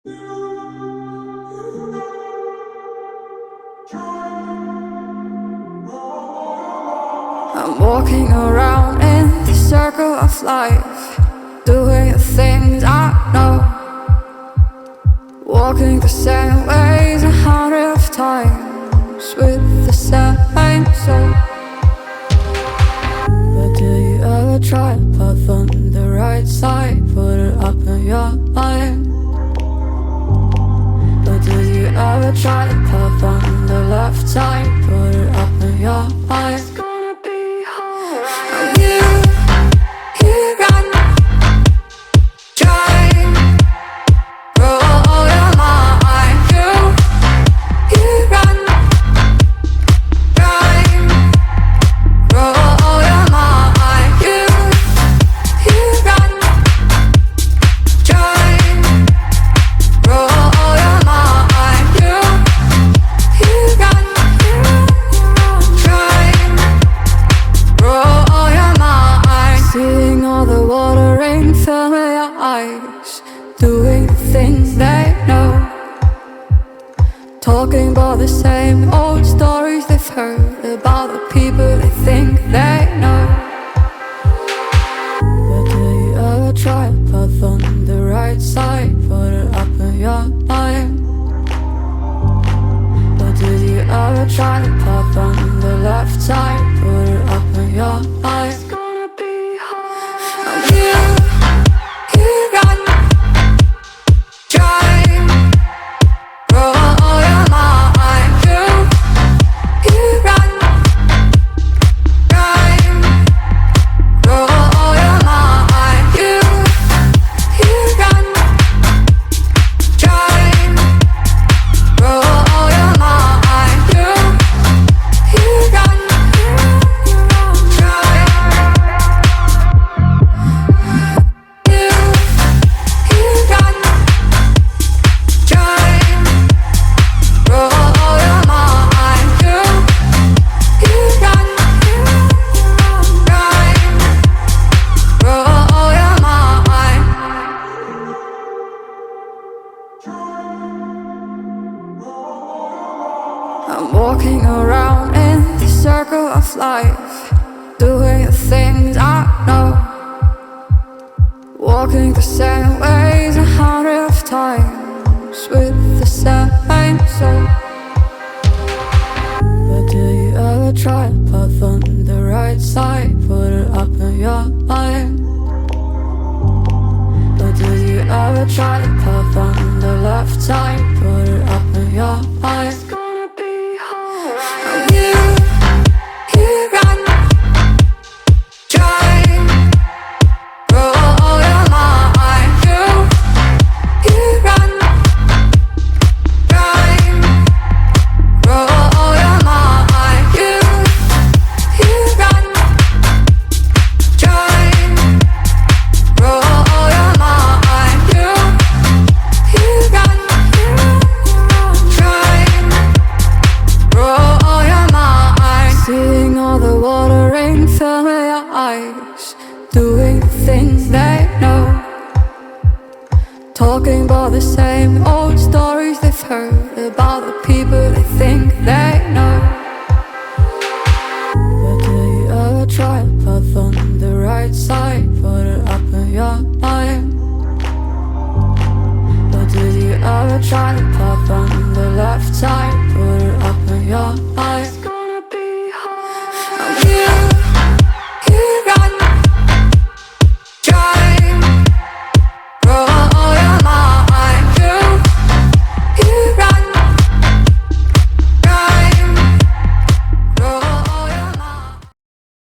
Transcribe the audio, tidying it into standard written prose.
I'm walking around in the circle of life, doing the things I know, walking the same ways 100 times with the same soul. But do you ever try to path on the right side, put it up in your mind? But do you ever try to path on the left side, put it up in your mind? Doing things they know, talking about the same old stories they've heard about the people they think they know. But do you ever try to path on the right side, put it up in your mind? But do you ever try to path on the left side, put it up in your mind? It's gonna be hard. I'm here. I'm walking around in the circle of life, doing the things I know, walking the same ways 100 times with the same soul. But do you ever try to path on the right side, put it up in your mind? But do you ever try to path on the left side, put it up in your mind? Doing things they know, talking about the same old stories they've heard about the people they think they know. But do you ever try to path on the right side, put it up in your mind? But do you ever try to path on the left side, put it up in your mind?